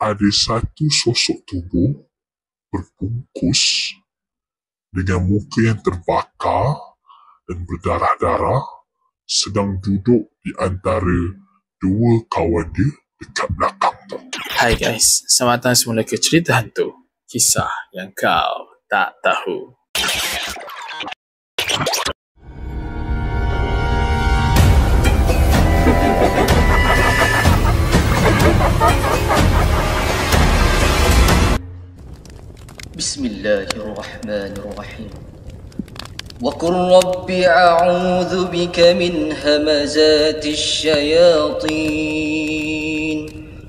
ada satu sosok tubuh berbungkus dengan muka yang terbakar dan berdarah-darah sedang duduk di antara dua kawan dia dekat belakang tu. Hai guys, selamat datang semula ke cerita hantu, kisah yang kau tak tahu. Bismillahirrahmanirrahim. Wa qur rabbi a'udzu bika min hamazatis syayatin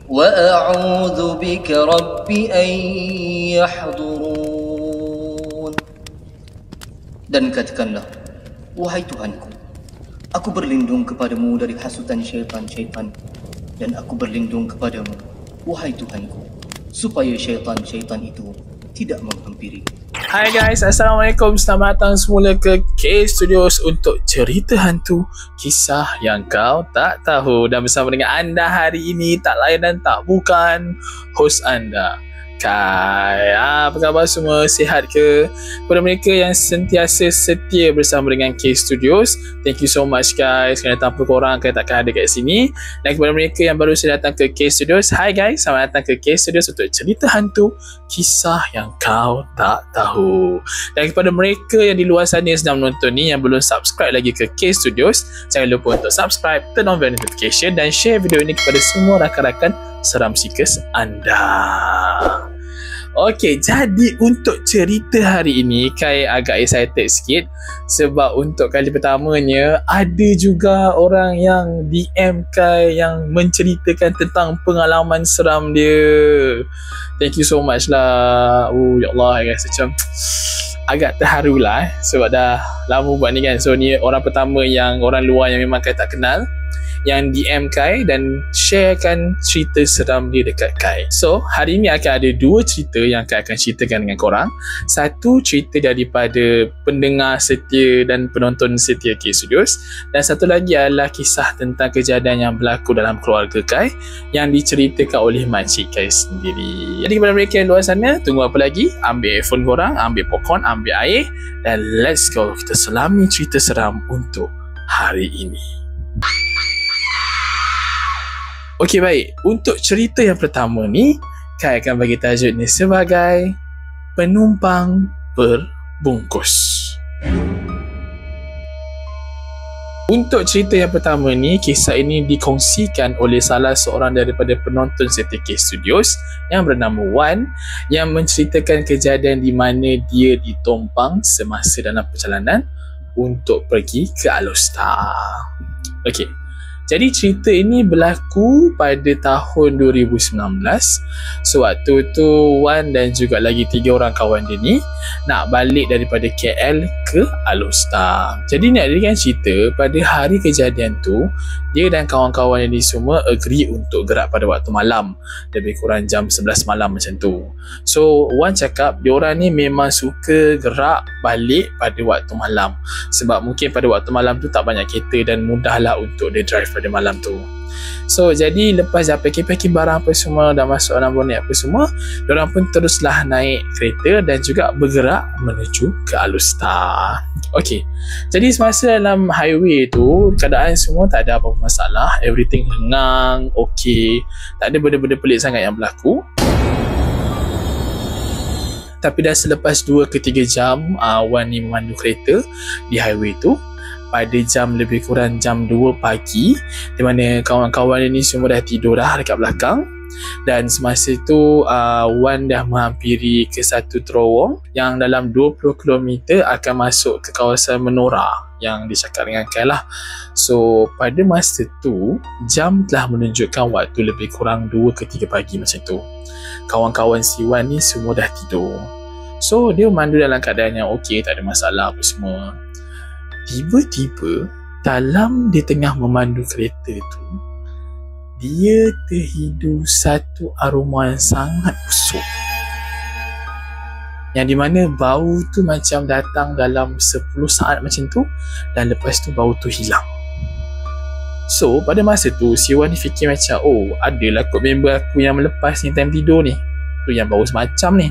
wa a'udzu bika rabbi an yahdurun. Dan katakanlah, wahai Tuhanku, aku berlindung kepadamu dari hasutan syaitan-syaitan, dan aku berlindung kepadamu, wahai Tuhanku, supaya syaitan-syaitan itu tidak menghampiri. Hai guys, Assalamualaikum. Selamat datang semula ke K Studios untuk cerita hantu, kisah yang kau tak tahu. Dan bersama dengan anda hari ini tak lain dan tak bukan host anda, Kai. Apa khabar semua? Sihat ke? Kepada mereka yang sentiasa setia bersama dengan K Studios, thank you so much guys, kerana tanpa korang Kai takkan ada kat sini. Dan kepada mereka yang baru saja datang ke K Studios, hai guys, selamat datang ke K Studios untuk cerita hantu, kisah yang kau tak tahu. Dan kepada mereka yang di luar sana yang sedang menonton ni, yang belum subscribe lagi ke K Studios, jangan lupa untuk subscribe, turn on bell notification dan share video ini kepada semua rakan-rakan seram seekers anda. Okey, jadi untuk cerita hari ini Kai agak excited sikit sebab untuk kali pertamanya ada juga orang yang DM Kai yang menceritakan tentang pengalaman seram dia. Thank you so much lah. Ya Allah guys, macam agak terharu lah sebab dah lama buat ni kan. So ni orang pertama yang orang luar yang memang Kai tak kenal yang DM Kai dan sharekan cerita seram dia dekat Kai. So, hari ni akan ada dua cerita yang Kai akan ceritakan dengan korang. Satu cerita daripada pendengar setia dan penonton setia K Studios, dan satu lagi adalah kisah tentang kejadian yang berlaku dalam keluarga Kai yang diceritakan oleh makcik Kai sendiri. Jadi kepada mereka yang luar sana, tunggu apa lagi? Ambil earphone korang, ambil popcorn, ambil air, dan let's go. Kita selami cerita seram untuk hari ini. Okey, baik. Untuk cerita yang pertama ni, Kai akan bagi tajuk ni sebagai penumpang berbungkus. Untuk cerita yang pertama ni, kisah ini dikongsikan oleh salah seorang daripada penonton setia K Studios yang bernama Wan, yang menceritakan kejadian di mana dia ditompang semasa dalam perjalanan untuk pergi ke Alostar. Okey. Jadi cerita ini berlaku pada tahun 2019. Sewaktu tu Wan dan juga lagi 3 orang kawan dia ni nak balik daripada KL ke Alostar. Jadi ni ada kan cerita pada hari kejadian tu, dia dan kawan-kawan ni semua agree untuk gerak pada waktu malam, lebih kurang jam 11 malam macam tu. So Wan cakap diorang ni memang suka gerak balik pada waktu malam sebab mungkin pada waktu malam tu tak banyak kereta dan mudahlah untuk dia drive pada malam tu. So jadi lepas dah packing barang apa semua, dah masuk dalam bonet apa semua, diorang pun teruslah naik kereta dan juga bergerak menuju ke Alostar. Okey, jadi semasa dalam highway tu keadaan semua tak ada apa-apa masalah, everything lengang, okey, tak ada benda-benda pelik sangat yang berlaku. Tapi dah selepas 2 ke 3 jam Wan ni memandu kereta di highway tu pada jam lebih kurang jam 2 pagi, di mana kawan-kawan ni semua dah tidur dah dekat belakang. Dan semasa itu Wan dah menghampiri ke satu terowong yang dalam 20 km akan masuk ke kawasan Menora yang dicakap dengan Kai lah. So pada masa tu jam telah menunjukkan waktu lebih kurang 2 ke 3 pagi macam tu. Kawan-kawan si Wan ni semua dah tidur. So dia memandu dalam keadaan yang okey, tak ada masalah apa semua. Tiba-tiba dalam dia tengah memandu kereta tu, dia terhidu satu aroma yang sangat busuk, yang di mana bau tu macam datang dalam 10 saat macam tu, dan lepas tu bau tu hilang. So pada masa tu si Wan ni fikir macam, oh adalah kot member aku yang melepas ni time tidur ni, tu yang baru semacam ni.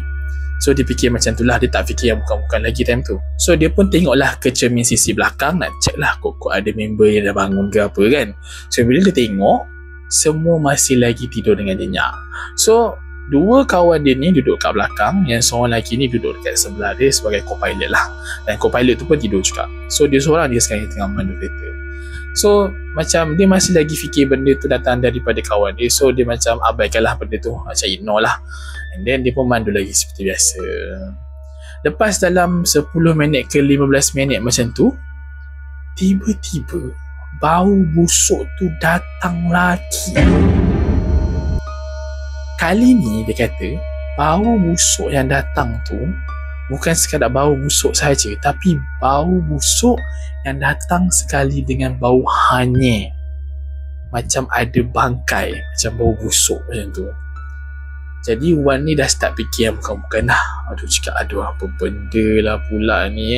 So dia fikir macam tu lah, dia tak fikir yang bukan-bukan lagi time tu. So dia pun tengoklah ke cermin sisi belakang, nak check lah kok ada member yang dah bangun ke apa kan. So bila dia tengok, semua masih lagi tidur dengan nyenyak. So dua kawan dia ni duduk kat belakang, yang seorang lelaki ni duduk dekat sebelah dia sebagai co-pilot lah. Dan co-pilot tu pun tidur juga. So dia seorang dia sekarang tengah memandu kereta. So macam dia masih lagi fikir benda tu datang daripada kawan dia. So dia macam abaikanlah benda tu, macam ignore lah. And then dia pun mandu lagi seperti biasa. Lepas dalam 10 minit ke 15 minit macam tu, tiba-tiba bau busuk tu datang lagi. Kali ni dia kata bau busuk yang datang tu bukan sekadar bau busuk saja, tapi bau busuk yang datang sekali dengan bau hanyir. Macam ada bangkai, macam bau busuk macam tu. Jadi Wan ni dah start fikir yang bukan-bukan dah. Aduh cakap, aduh apa benda lah pula ni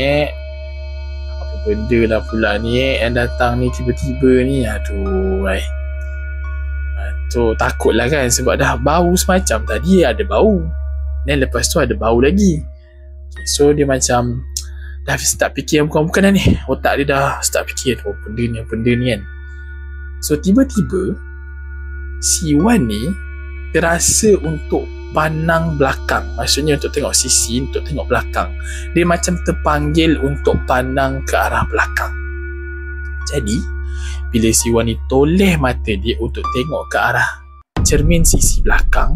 Apa benda lah pula ni yang datang ni tiba-tiba ni. Aduh so takutlah kan, sebab dah bau semacam tadi ada bau, dan lepas tu ada bau lagi. So dia macam dah start fikir yang bukan-bukan dah ni. Otak dia dah start fikir apa benda ni kan. So tiba-tiba si Wan ni terasa untuk pandang belakang. Maksudnya untuk tengok sisi, untuk tengok belakang. Dia macam terpanggil untuk pandang ke arah belakang. Jadi bila si Wan ni toleh mata dia untuk tengok ke arah cermin sisi belakang,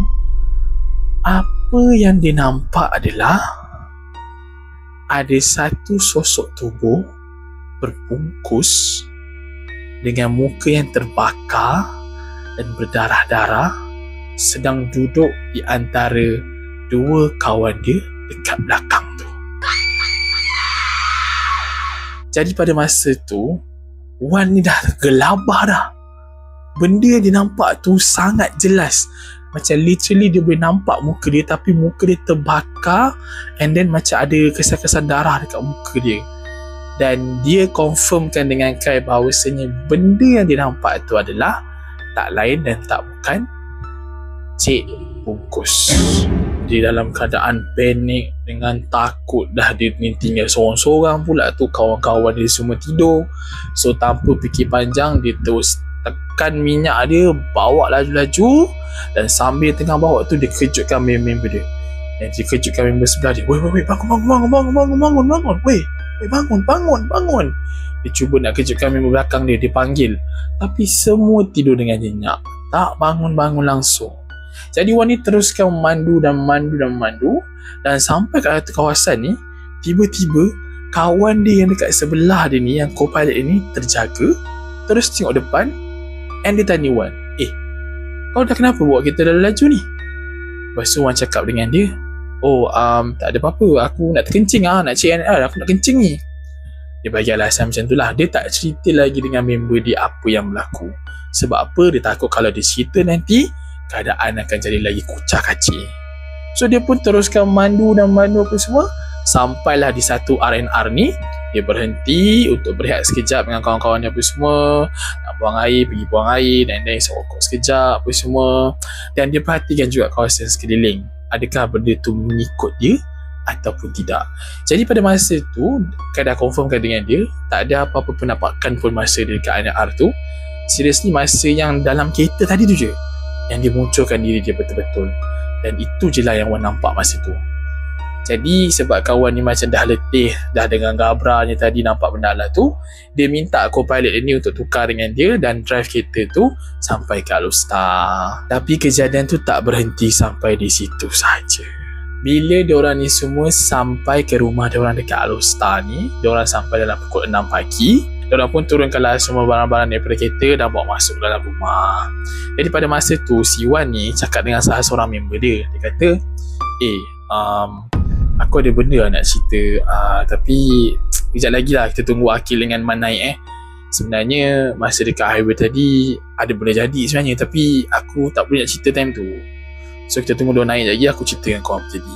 apa yang dia nampak adalah ada satu sosok tubuh berbungkus dengan muka yang terbakar dan berdarah-darah sedang duduk di antara dua kawan dia dekat belakang tu. Jadi pada masa tu Wan ni dah gelabah dah. Benda yang dia nampak tu sangat jelas. Macam literally dia boleh nampak muka dia, tapi muka dia terbakar and then macam ada kesan-kesan darah dekat muka dia. Dan dia confirmkan dengan Kai bahawasanya benda yang dia nampak tu adalah tak lain dan tak bukan Cik Bungkus. Dia dalam keadaan panik dengan takut dah, dia ni tinggal seorang-seorang pula tu, kawan-kawan dia semua tidur. So tanpa fikir panjang, dia terus tekan minyak dia, bawa laju-laju, dan sambil tengah bawa tu dia kejutkan member dia. Dan dia kejutkan member sebelah dia. Weh, bangun. Weh, bangun. Dia cuba nak kejutkan member belakang dia, dia panggil. Tapi semua tidur dengan nyenyak, tak bangun-bangun langsung. Jadi Wan ni teruskan memandu dan sampai kat satu kawasan ni, tiba-tiba kawan dia yang dekat sebelah dia ni, yang co-pilot ni terjaga, terus tengok depan and dia tanya Wan, kau dah kenapa bawa kereta dah laju ni? Lepas tu Wan cakap dengan dia, tak ada apa-apa, aku nak terkencing nak cek aku nak kencing ni. Dia bagi alasan macam tu lah. Dia tak cerita lagi dengan member dia apa yang berlaku. Sebab apa? Dia takut kalau dia cerita nanti keadaan akan jadi lagi kucak kacir. So dia pun teruskan mandu apa semua. Sampailah di satu R&R ni, dia berhenti untuk berehat sekejap dengan kawan-kawan dia apa semua, nak buang air, pergi buang air, dan rokok sekejap apa semua. Dan dia perhatikan juga kawasan sekeliling, adakah benda tu mengikut dia ataupun tidak. Jadi pada masa tu, Kai dah confirmkan dengan dia, tak ada apa-apa penampakan pun masa dia dekat R&R tu. Seriously, masa yang dalam kereta tadi tu je yang dia munculkan diri dia betul-betul. Dan itu je lah yang Wan nampak masa tu. Jadi sebab kawan ni macam dah letih, dah dengan gabranya tadi nampak benda lah tu, dia minta co-pilot ni untuk tukar dengan dia dan drive kereta tu sampai ke Alostar. Tapi kejadian tu tak berhenti sampai di situ saja. Bila diorang ni semua sampai ke rumah diorang dekat Alostar ni, diorang sampai dalam pukul 6 pagi. Diorang pun turunkanlah semua barang-barang daripada kereta dan bawa masuk dalam rumah. Jadi pada masa tu, si Wan ni cakap dengan salah seorang member dia. Dia kata, aku ada benda nak cerita, tapi kejap lagi lah, kita tunggu Akil dengan Man naik. Sebenarnya masa dekat highway tadi ada benda jadi sebenarnya, tapi aku tak boleh nak cerita time tu. So kita tunggu dia naik lagi, aku cerita dengan kau apa jadi.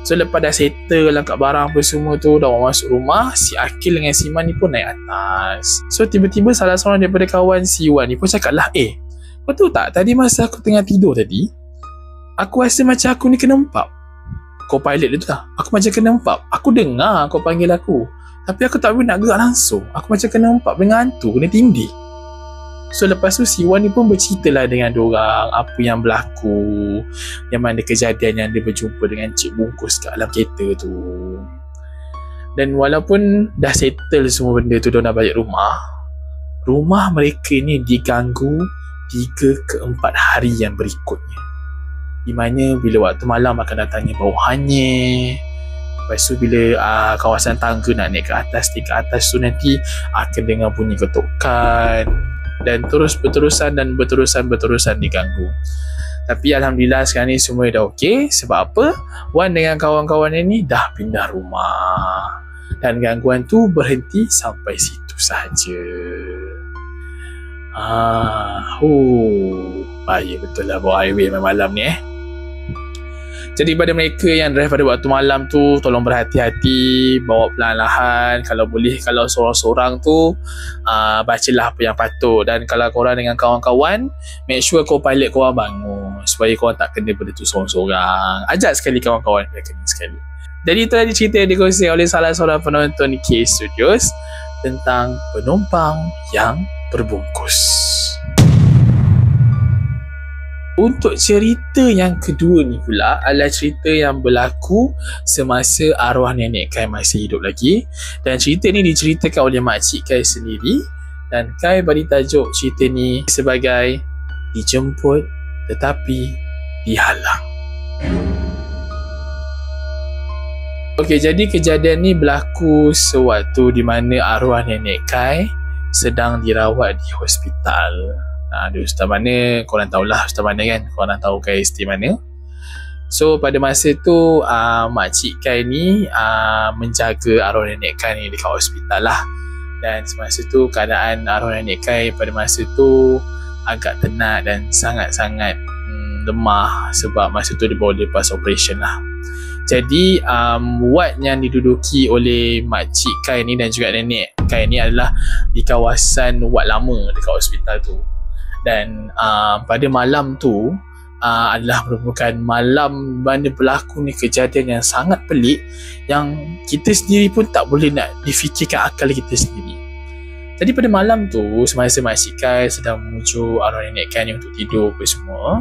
So lepas dah settle lah kat barang apa semua tu, dah masuk rumah, si Akil dengan si Man ni pun naik atas. So tiba-tiba salah seorang daripada kawan si Wan ni pun cakap lah, kau tahu tak, tadi masa aku tengah tidur tadi, aku rasa macam aku ni kena empap. Co-pilot dia tu lah, aku macam kena empap. Aku dengar kau panggil aku, tapi aku tak boleh nak gerak langsung. Aku macam kena empap dengan hantu, kena tindih. So lepas tu si Wan ni pun bercerita lah dengan diorang apa yang berlaku, yang mana kejadian yang dia berjumpa dengan Cik Bungkus kat dalam kereta tu. Dan walaupun dah settle semua benda tu, diorang dah balik rumah mereka ni diganggu 3 ke 4 hari yang berikutnya, di mana bila waktu malam akan datangnya bau hanyir. Lepas tu bila kawasan tangga nak naik ke atas tu nanti akan dengar bunyi ketukan. Dan terus berterusan diganggu. Tapi Alhamdulillah sekarang ni semua dah okey. Sebab apa? Wan dengan kawan-kawan ni dah pindah rumah. Dan gangguan tu berhenti sampai situ sahaja. Bahaya betul lah bawa highway malam ni Jadi pada mereka yang drive pada waktu malam tu, tolong berhati-hati, bawa perlahan-lahan. Kalau boleh, kalau seorang-seorang tu bacalah apa yang patut. Dan kalau korang dengan kawan-kawan, make sure co-pilot korang bangun, supaya korang tak kena benda tu seorang-seorang. Ajak sekali kawan-kawan biar kena sekali. Jadi itu tadi cerita yang dikongsikan oleh salah seorang penonton di K Studios tentang penumpang yang berbungkus. Untuk cerita yang kedua ni pula adalah cerita yang berlaku semasa arwah nenek Kai masih hidup lagi. Dan cerita ni diceritakan oleh makcik Kai sendiri. Dan Kai bagi tajuk cerita ni sebagai Dijemput Tetapi Dihalang. Okey, jadi kejadian ni berlaku sewaktu di mana arwah nenek Kai sedang dirawat di hospital. Di hospital mana, korang tahulah hospital mana kan, korang tahu KST mana. So pada masa tu makcik Kai ni menjaga arwah nenek Kai ni dekat hospital lah. Dan semasa tu keadaan arwah nenek Kai pada masa tu agak tenat dan sangat-sangat lemah, sebab masa tu dia baru lepas operation lah. Jadi ward yang diduduki oleh makcik Kai ni dan juga nenek Kai ni adalah di kawasan ward lama dekat hospital tu. Dan pada malam tu adalah merupakan malam mana berlaku ni kejadian yang sangat pelik, yang kita sendiri pun tak boleh nak difikirkan akal kita sendiri. Jadi pada malam tu, semasa makcik Kai sedang menuju arwah nenek Kai ni untuk tidur apa semua,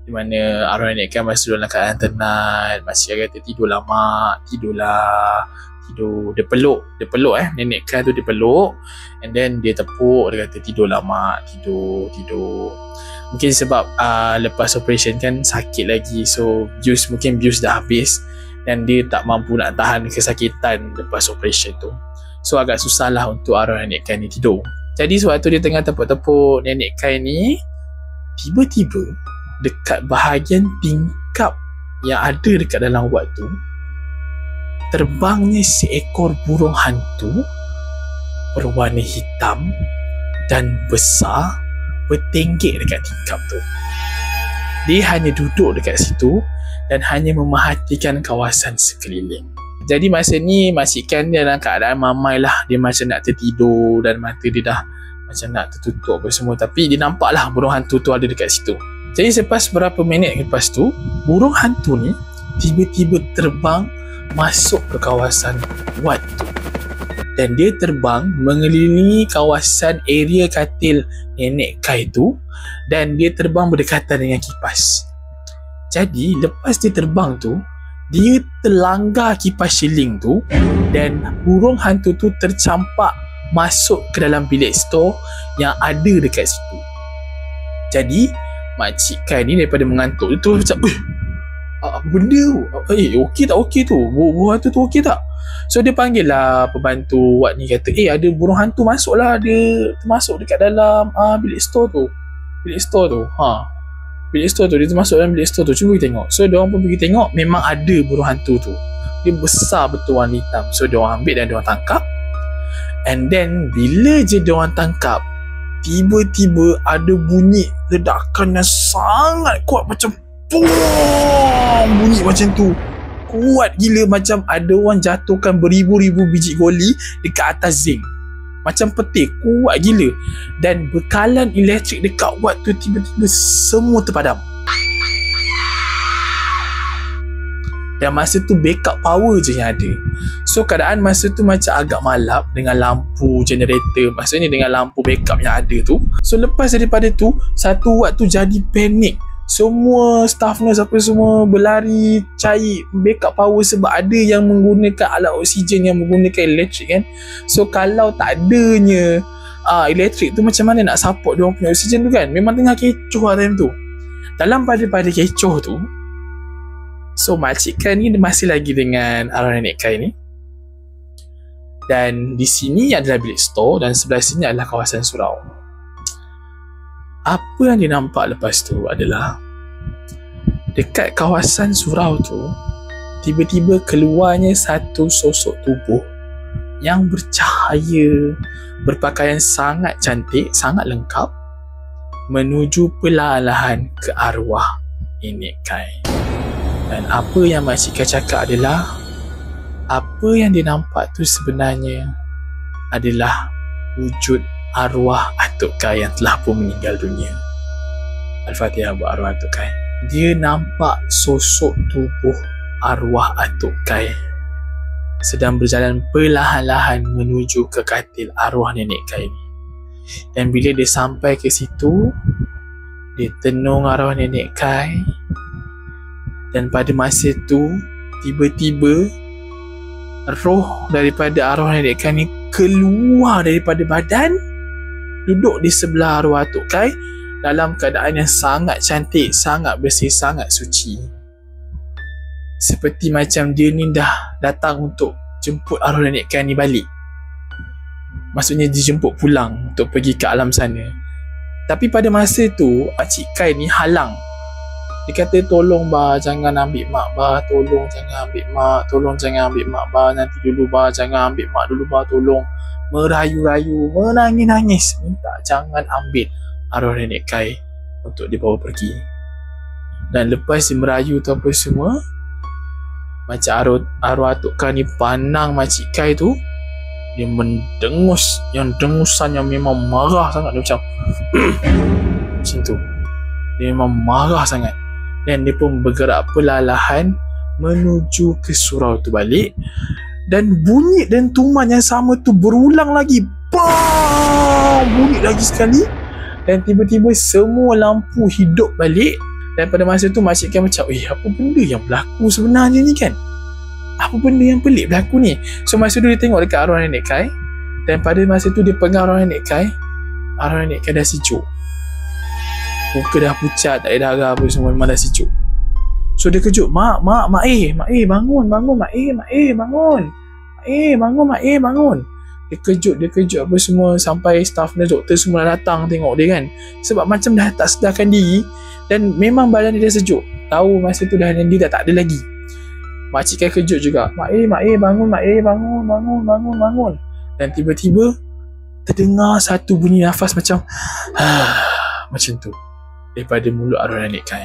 di mana arwah nenek Kai masih dalam keadaan tenat, makcik Kai kata tidurlah mak, tidurlah. Tidur, dia peluk nenek Kai tu, dia peluk, and then dia tepuk, dia kata tidurlah mak, tidur. Mungkin sebab lepas operation kan sakit lagi, so mungkin bius dah habis dan dia tak mampu nak tahan kesakitan lepas operation tu. So agak susah lah untuk arwah nenek Kai ni tidur. Jadi sewaktu dia tengah tepuk-tepuk nenek Kai ni, tiba-tiba dekat bahagian tingkap yang ada dekat dalam wad tu, terbangnya seekor burung hantu berwarna hitam dan besar bertenggek dekat tingkap tu. Dia hanya duduk dekat situ dan hanya memerhatikan kawasan sekeliling. Jadi masa ni makcik Kai dia dalam keadaan mamai lah. Dia macam nak tertidur dan mata dia dah macam nak tertutup apa semua, tapi dia nampak lah burung hantu tu ada dekat situ. Jadi selepas beberapa minit lepas tu, burung hantu ni tiba-tiba terbang masuk ke kawasan wad tu, dan dia terbang mengelilingi kawasan area katil nenek Kai tu, dan dia terbang berdekatan dengan kipas. Jadi lepas dia terbang tu, dia terlanggar kipas shilling tu, dan burung hantu tu tercampak masuk ke dalam bilik store yang ada dekat situ. Jadi makcik Kai ni daripada mengantuk tu macam, apa benda tu? Okey tak tu? Burung hantu tu okey tak? So dia panggil lah pembantu wad ni, kata ada burung hantu masuk lah, dia termasuk dekat dalam bilik store tu. Bilik store tu dia termasuk dalam bilik store tu, cuba kita tengok. So diorang pun pergi tengok, memang ada burung hantu tu. Dia besar betul, warna hitam. So diorang ambil dan diorang tangkap. And then bila je diorang tangkap, tiba-tiba ada bunyi ledakan yang sangat kuat, macam Boom! Bunyi macam tu. Kuat gila, macam ada orang jatuhkan beribu-ribu biji goli dekat atas zinc. Macam petir, kuat gila. Dan bekalan elektrik dekat Watt tu tiba-tiba semua terpadam. Dan masa tu backup power je yang ada. So keadaan masa tu macam agak malap dengan lampu generator, maksudnya dengan lampu backup yang ada tu. So lepas daripada tu, 1 Watt tu jadi panik. Semua staff nurse apa semua berlari cari backup power sebab ada yang menggunakan alat oksigen yang menggunakan elektrik kan. So kalau tak adanya elektrik tu, macam mana nak support diorang punya oksigen tu kan. Memang tengah kecoh lah time tu. Dalam pada kecoh tu, so makcik Kai ni masih lagi dengan arwah nenek Kai ni. Dan di sini adalah bilik store dan sebelah sini adalah kawasan surau. Apa yang dia nampak lepas tu adalah dekat kawasan surau tu tiba-tiba keluarnya satu sosok tubuh yang bercahaya, berpakaian sangat cantik, sangat lengkap, menuju perlahan-lahan ke arwah nenek Kai. Dan apa yang makcik Kai cakap adalah apa yang dia nampak tu sebenarnya adalah wujud arwah Atuk Kai yang telah pun meninggal dunia. Al-Fatihah buat arwah Atuk Kai. Dia nampak sosok tubuh arwah Atuk Kai sedang berjalan perlahan-lahan menuju ke katil arwah nenek Kai ni. Dan bila dia sampai ke situ, dia tenung arwah nenek Kai. Dan pada masa tu, tiba-tiba roh daripada arwah nenek Kai ni keluar daripada badan, duduk di sebelah arwah Atuk Kai dalam keadaan yang sangat cantik, sangat bersih, sangat suci. Seperti macam dia ni dah datang untuk jemput arwah nenek Kai ni balik. Maksudnya dijemput pulang untuk pergi ke alam sana. Tapi pada masa tu, Pakcik Kai ni halang. Dia kata, tolong ba, jangan ambil mak ba, tolong jangan ambil mak, tolong jangan ambil mak ba, nanti dulu ba, jangan ambil mak dulu ba, tolong. Merayu-rayu, menangis-nangis, minta jangan ambil arwah nenek Kai untuk dibawa pergi. Dan lepas dia merayu tu apa semua, macam arwah Atuk Kai ni pandang Makcik Kai tu, dia mendengus, yang dengusan yang memang marah sangat. Dia macam macam tu. Dia memang marah sangat. Dan dia pun bergerak perlahan menuju ke surau tu balik. Dan bunyi dentuman yang sama tu berulang lagi. Bam! Bunyi lagi sekali. Dan tiba-tiba semua lampu hidup balik. Dan pada masa tu Makcik Kai macam, apa benda yang berlaku sebenarnya ni kan? Apa benda yang pelik berlaku ni? So masa tu dia tengok dekat arwah nenek Kai. Dan pada masa tu dia pegang arwah nenek Kai. Arwah nenek Kai dah sejuk. Muka dah pucat, tak ada darah apa semua, memang dah sejuk. So dia kejut, mak, bangun, bangun. Dia kejut apa semua, sampai staff dan doktor semua dah datang tengok dia kan. Sebab macam dah tak sedarkan diri. Dan memang badan dia dah sejuk. Tahu masa tu dah dia dah tak ada lagi. Makcik Kai kejut juga. Bangun. Dan tiba-tiba terdengar satu bunyi nafas macam macam tu daripada mulut arwah nenek Kai.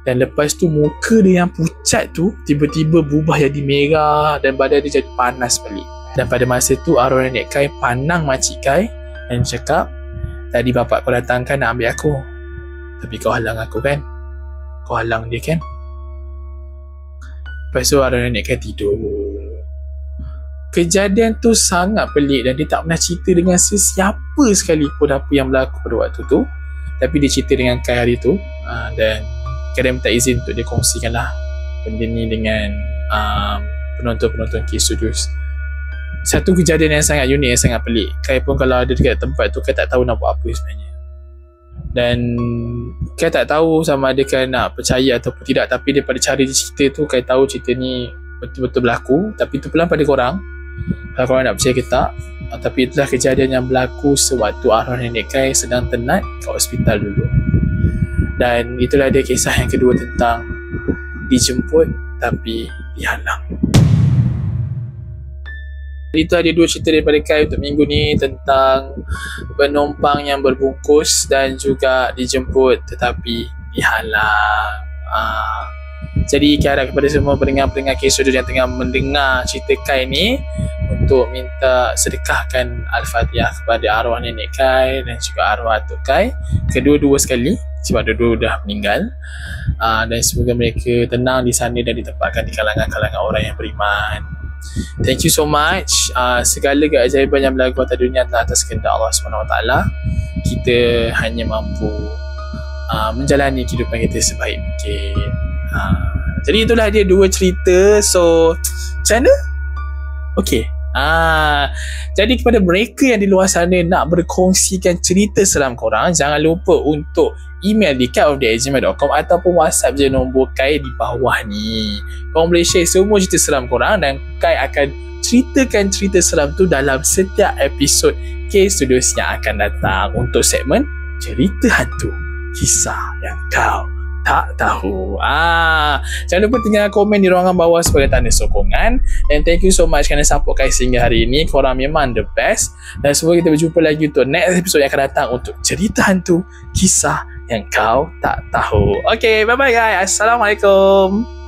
Dan lepas tu muka dia yang pucat tu tiba-tiba berubah jadi merah dan badan dia jadi panas balik. Dan pada masa tu arwah nenek Kai pandang Makcik Kai dan cakap, tadi bapak kau datang kan nak ambil aku, tapi kau halang aku kan? Kau halang dia kan? Lepas tu arwah nenek Kai tidur. Kejadian tu sangat pelik dan dia tak pernah cerita dengan sesiapa sekalipun apa yang berlaku pada waktu tu. Tapi dia cerita dengan Kai hari tu, dan Kai minta izin untuk dia kongsikan lah benda ni dengan penonton-penonton K Studios. Satu kejadian yang sangat unik, yang sangat pelik. Kai pun kalau ada dekat tempat tu, Kai tak tahu nak buat apa sebenarnya. Dan Kai tak tahu sama ada Kai nak percaya ataupun tidak. Tapi daripada cara dia cerita tu, Kai tahu cerita ni betul-betul berlaku. Tapi itu pelan pada korang, kalau korang nak percaya ke tak. Tapi itulah kejadian yang berlaku sewaktu arwah nenek Kai sedang tenat kat hospital dulu. Dan itulah dia kisah yang kedua tentang dijemput tapi dihalang. Itu ada dua cerita daripada Kai untuk minggu ni, tentang penumpang yang berbungkus dan juga dijemput tetapi dihalang. Jadi harap kepada semua pendengar-pendengar K Studio yang tengah mendengar cerita Kai ni, untuk minta sedekahkan Al-Fatihah kepada arwah nenek Kai dan juga arwah Atuk Kai, kedua-dua sekali, sebab dua-dua dah meninggal. Dan semoga mereka tenang di sana dan ditempatkan di kalangan-kalangan orang yang beriman. Thank you so much. Segala keajaiban yang berlaku atas dunia adalah atas kehendak Allah SWT. Kita hanya mampu menjalani kehidupan kita sebaik mungkin. Jadi itulah dia dua cerita. So macam mana? Okay. Jadi kepada mereka yang di luar sana nak berkongsikan cerita seram korang, jangan lupa untuk email di kai@gmail.com ataupun WhatsApp je nombor Kai di bawah ni. Korang boleh share semua cerita seram korang dan Kai akan ceritakan cerita seram tu dalam setiap episod K Studios yang akan datang untuk segmen Cerita Hantu, Kisah yang Kau Tak Tahu. Jangan lupa tinggal komen di ruangan bawah sebagai tanda sokongan. Dan thank you so much kerana support Kai sehingga hari ini. Korang memang the best. Dan semoga kita berjumpa lagi untuk next episode yang akan datang untuk Cerita Hantu, Kisah yang Kau Tak Tahu. Okay, bye bye guys. Assalamualaikum.